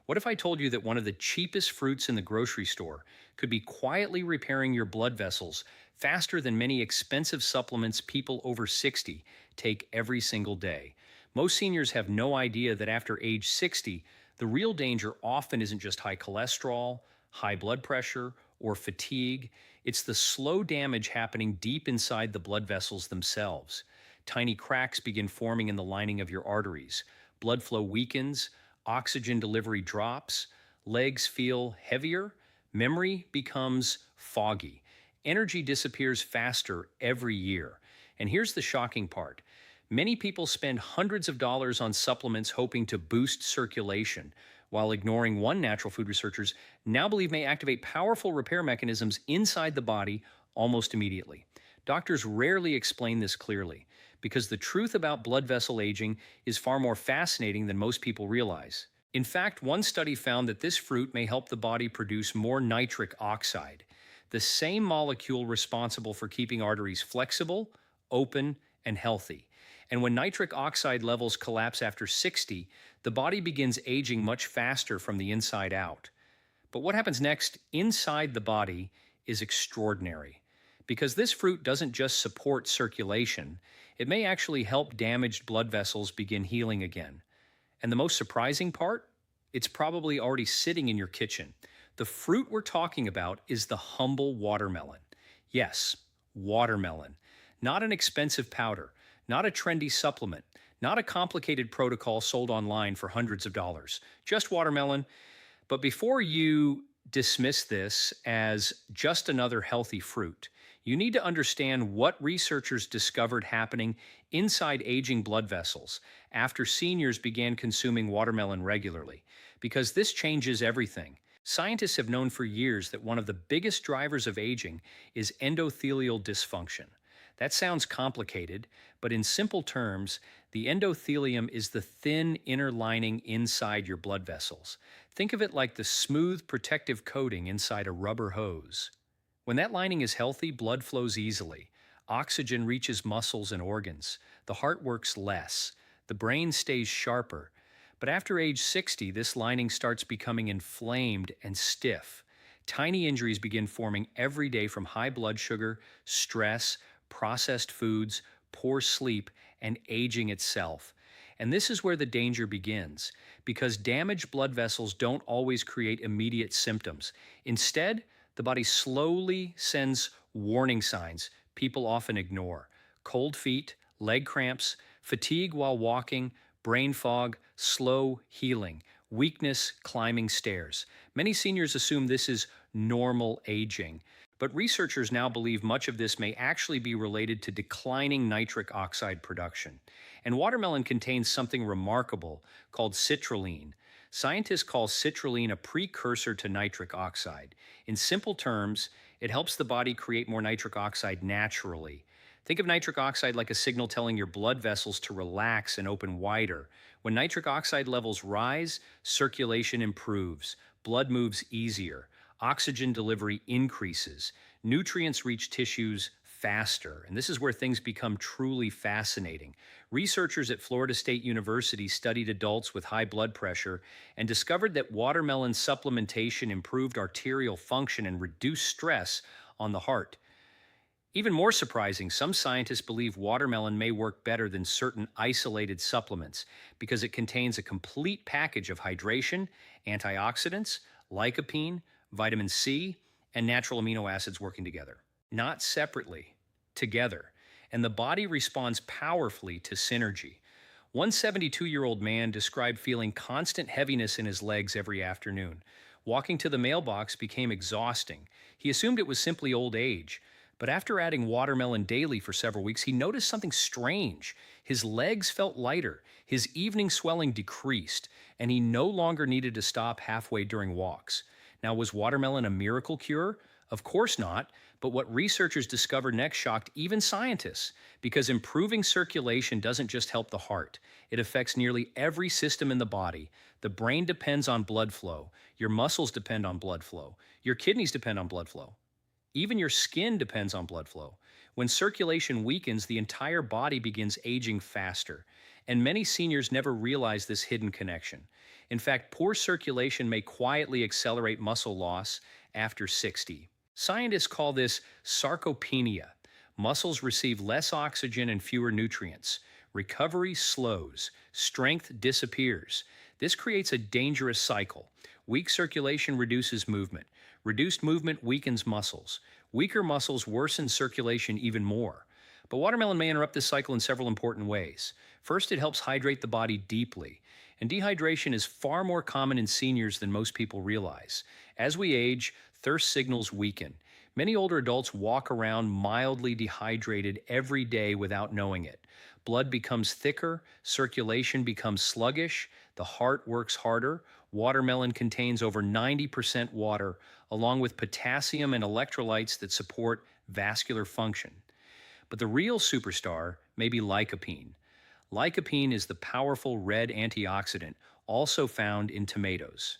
What if I told you that one of the cheapest fruits in the grocery store could be quietly repairing your blood vessels faster than many expensive supplements people over 60 take every single day? Most seniors have no idea that after age 60, the real danger often isn't just high cholesterol, high blood pressure, or fatigue. It's the slow damage happening deep inside the blood vessels themselves. Tiny cracks begin forming in the lining of your arteries. Blood flow weakens, oxygen delivery drops, legs feel heavier, memory becomes foggy. Energy disappears faster every year. And here's the shocking part. Many people spend hundreds of dollars on supplements hoping to boost circulation, while ignoring one natural food researchers now believe may activate powerful repair mechanisms inside the body almost immediately. Doctors rarely explain this clearly because the truth about blood vessel aging is far more fascinating than most people realize. In fact, one study found that this fruit may help the body produce more nitric oxide, the same molecule responsible for keeping arteries flexible, open, and healthy. And when nitric oxide levels collapse after 60, the body begins aging much faster from the inside out. But what happens next inside the body is extraordinary. Because this fruit doesn't just support circulation, it may actually help damaged blood vessels begin healing again. And the most surprising part? It's probably already sitting in your kitchen. The fruit we're talking about is the humble watermelon. Yes, watermelon. Not an expensive powder, not a trendy supplement, not a complicated protocol sold online for hundreds of dollars. Just watermelon. But before you dismiss this as just another healthy fruit, you need to understand what researchers discovered happening inside aging blood vessels after seniors began consuming watermelon regularly, because this changes everything. Scientists have known for years that one of the biggest drivers of aging is endothelial dysfunction. That sounds complicated, but in simple terms, the endothelium is the thin inner lining inside your blood vessels. Think of it like the smooth protective coating inside a rubber hose. When that lining is healthy, blood flows easily. Oxygen reaches muscles and organs. The heart works less. The brain stays sharper. But after age 60, this lining starts becoming inflamed and stiff. Tiny injuries begin forming every day from high blood sugar, stress, processed foods, poor sleep, and aging itself. And this is where the danger begins, because damaged blood vessels don't always create immediate symptoms. Instead, the body slowly sends warning signs people often ignore: cold feet, leg cramps, fatigue while walking, brain fog, slow healing, weakness climbing stairs. Many seniors assume this is normal aging, but researchers now believe much of this may actually be related to declining nitric oxide production. And watermelon contains something remarkable called citrulline. Scientists call citrulline a precursor to nitric oxide. In simple terms, it helps the body create more nitric oxide naturally. Think of nitric oxide like a signal telling your blood vessels to relax and open wider. When nitric oxide levels rise, circulation improves, blood moves easier, oxygen delivery increases, nutrients reach tissues faster. And this is where things become truly fascinating. Researchers at Florida State University studied adults with high blood pressure and discovered that watermelon supplementation improved arterial function and reduced stress on the heart. Even more surprising, some scientists believe watermelon may work better than certain isolated supplements because it contains a complete package of hydration, antioxidants, lycopene, vitamin C, and natural amino acids working together. Not separately, together. And the body responds powerfully to synergy. One 72-year-old man described feeling constant heaviness in his legs every afternoon. Walking to the mailbox became exhausting. He assumed it was simply old age. But after adding watermelon daily for several weeks, he noticed something strange. His legs felt lighter, his evening swelling decreased, and he no longer needed to stop halfway during walks. Now, was watermelon a miracle cure? Of course not, but what researchers discovered next shocked even scientists, because improving circulation doesn't just help the heart. It affects nearly every system in the body. The brain depends on blood flow. Your muscles depend on blood flow. Your kidneys depend on blood flow. Even your skin depends on blood flow. When circulation weakens, the entire body begins aging faster, and many seniors never realize this hidden connection. In fact, poor circulation may quietly accelerate muscle loss after 60. Scientists call this sarcopenia. Muscles receive less oxygen and fewer nutrients. Recovery slows, strength disappears. This creates a dangerous cycle. Weak circulation reduces movement. Reduced movement weakens muscles. Weaker muscles worsen circulation even more. But watermelon may interrupt this cycle in several important ways. First, it helps hydrate the body deeply. And dehydration is far more common in seniors than most people realize. As we age, thirst signals weaken. Many older adults walk around mildly dehydrated every day without knowing it. Blood becomes thicker, circulation becomes sluggish, the heart works harder. Watermelon contains over 90% water, along with potassium and electrolytes that support vascular function. But the real superstar may be lycopene. Lycopene is the powerful red antioxidant, also found in tomatoes.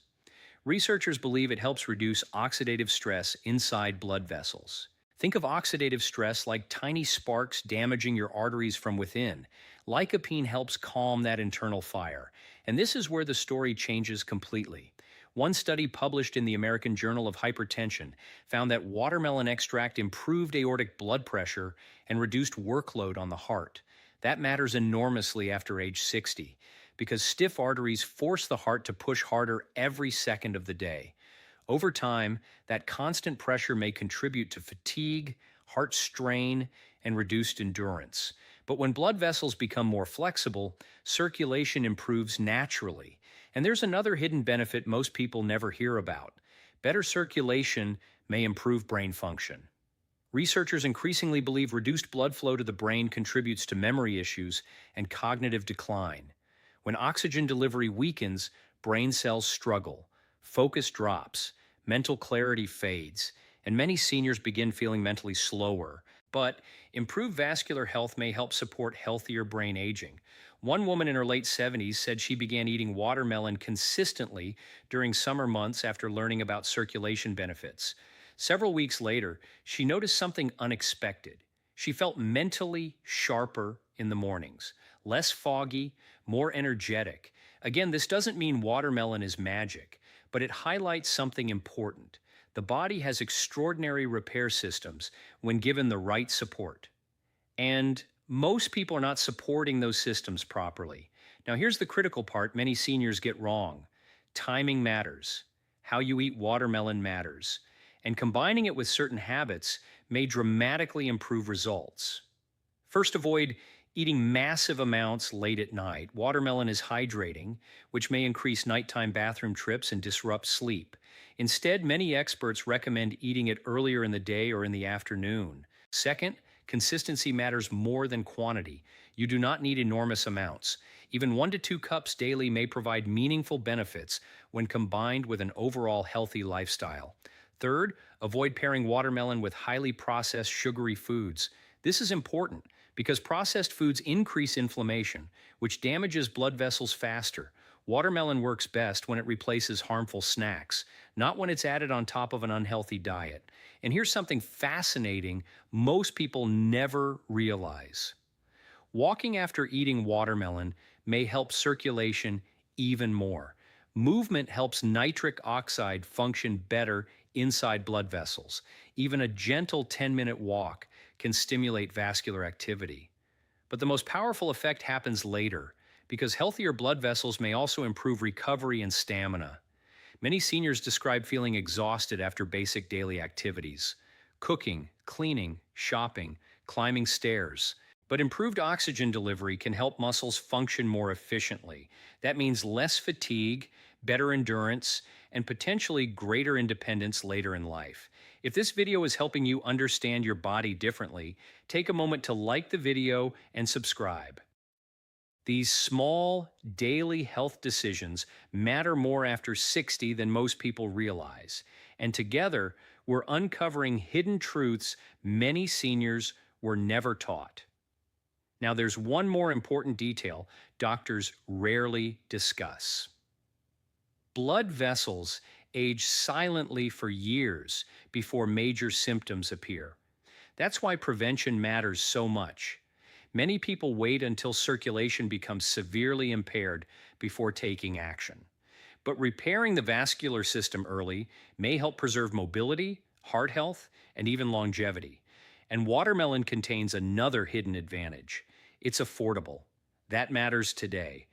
Researchers believe it helps reduce oxidative stress inside blood vessels. Think of oxidative stress like tiny sparks damaging your arteries from within. Lycopene helps calm that internal fire. And this is where the story changes completely. One study published in the American Journal of Hypertension found that watermelon extract improved aortic blood pressure and reduced workload on the heart. That matters enormously after age 60 because stiff arteries force the heart to push harder every second of the day. Over time, that constant pressure may contribute to fatigue, heart strain, and reduced endurance. But when blood vessels become more flexible, circulation improves naturally. And there's another hidden benefit most people never hear about. Better circulation may improve brain function. Researchers increasingly believe reduced blood flow to the brain contributes to memory issues and cognitive decline. When oxygen delivery weakens, brain cells struggle, focus drops, mental clarity fades, and many seniors begin feeling mentally slower. But improved vascular health may help support healthier brain aging. One woman in her late 70s said she began eating watermelon consistently during summer months after learning about circulation benefits. Several weeks later, she noticed something unexpected. She felt mentally sharper in the mornings, less foggy, more energetic. Again, this doesn't mean watermelon is magic, but it highlights something important. The body has extraordinary repair systems when given the right support. And most people are not supporting those systems properly. Now, here's the critical part many seniors get wrong. Timing matters. How you eat watermelon matters. And combining it with certain habits may dramatically improve results. First, avoid eating massive amounts late at night. Watermelon is hydrating, which may increase nighttime bathroom trips and disrupt sleep. Instead, many experts recommend eating it earlier in the day or in the afternoon. Second, consistency matters more than quantity. You do not need enormous amounts. Even 1 to 2 cups daily may provide meaningful benefits when combined with an overall healthy lifestyle. Third, avoid pairing watermelon with highly processed sugary foods. This is important because processed foods increase inflammation, which damages blood vessels faster. Watermelon works best when it replaces harmful snacks, not when it's added on top of an unhealthy diet. And here's something fascinating most people never realize. Walking after eating watermelon may help circulation even more. Movement helps nitric oxide function better inside blood vessels. Even a gentle 10-minute walk can stimulate vascular activity. But the most powerful effect happens later, because healthier blood vessels may also improve recovery and stamina. Many seniors describe feeling exhausted after basic daily activities: cooking, cleaning, shopping, climbing stairs. But improved oxygen delivery can help muscles function more efficiently. That means less fatigue, better endurance, and potentially greater independence later in life. If this video is helping you understand your body differently, take a moment to like the video and subscribe. These small, daily health decisions matter more after 60 than most people realize. And together, we're uncovering hidden truths many seniors were never taught. Now, there's one more important detail doctors rarely discuss. Blood vessels age silently for years before major symptoms appear. That's why prevention matters so much. Many people wait until circulation becomes severely impaired before taking action. But repairing the vascular system early may help preserve mobility, heart health, and even longevity. And watermelon contains another hidden advantage: it's affordable. That matters today.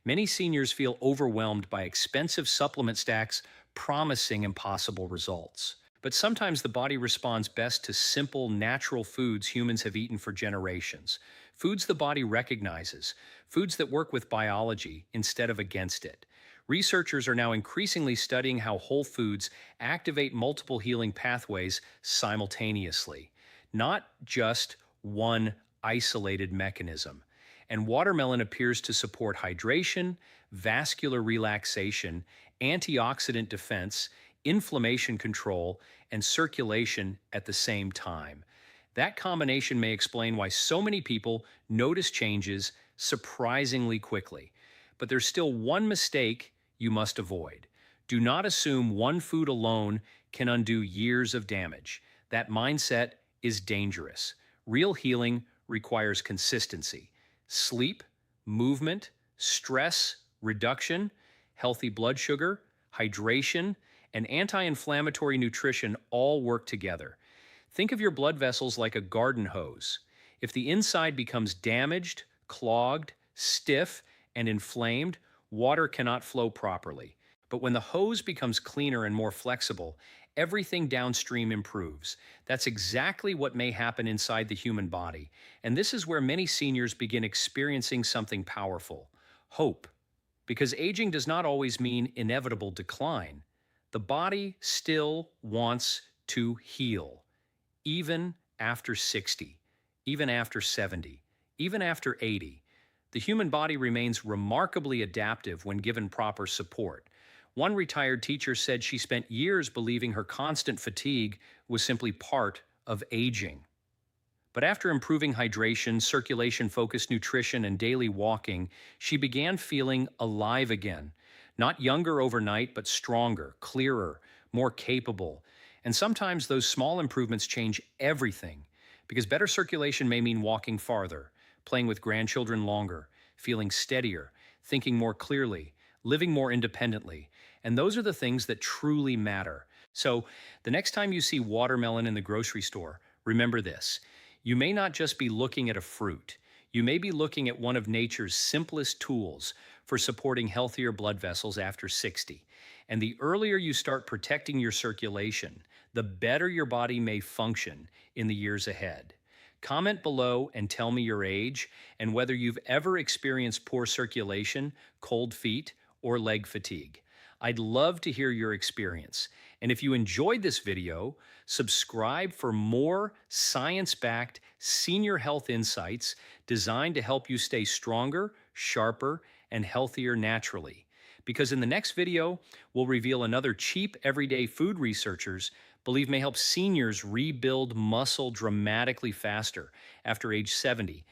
Many seniors feel overwhelmed by expensive supplement stacks promising impossible results. But sometimes the body responds best to simple, natural foods humans have eaten for generations. Foods the body recognizes, foods that work with biology instead of against it. Researchers are now increasingly studying how whole foods activate multiple healing pathways simultaneously, not just one isolated mechanism. And watermelon appears to support hydration, vascular relaxation, antioxidant defense, inflammation control, and circulation at the same time. That combination may explain why so many people notice changes surprisingly quickly. But there's still one mistake you must avoid. Do not assume one food alone can undo years of damage. That mindset is dangerous. Real healing requires consistency. Sleep, movement, stress reduction, healthy blood sugar, hydration, and anti-inflammatory nutrition all work together. Think of your blood vessels like a garden hose. If the inside becomes damaged, clogged, stiff, and inflamed, water cannot flow properly. But when the hose becomes cleaner and more flexible, everything downstream improves. That's exactly what may happen inside the human body. And this is where many seniors begin experiencing something powerful: hope. Because aging does not always mean inevitable decline. The body still wants to heal, even after 60, even after 70, even after 80. The human body remains remarkably adaptive when given proper support. One retired teacher said she spent years believing her constant fatigue was simply part of aging. But after improving hydration, circulation-focused nutrition, and daily walking, she began feeling alive again. Not younger overnight, but stronger, clearer, more capable. And sometimes those small improvements change everything, because better circulation may mean walking farther, playing with grandchildren longer, feeling steadier, thinking more clearly, living more independently. And those are the things that truly matter. So the next time you see watermelon in the grocery store, remember this: you may not just be looking at a fruit. You may be looking at one of nature's simplest tools for supporting healthier blood vessels after 60. And the earlier you start protecting your circulation, the better your body may function in the years ahead. Comment below and tell me your age and whether you've ever experienced poor circulation, cold feet, or leg fatigue. I'd love to hear your experience. And if you enjoyed this video, subscribe for more science-backed senior health insights designed to help you stay stronger, sharper, and healthier naturally. Because in the next video, we'll reveal another cheap everyday food researchers believe may help seniors rebuild muscle dramatically faster after age 70.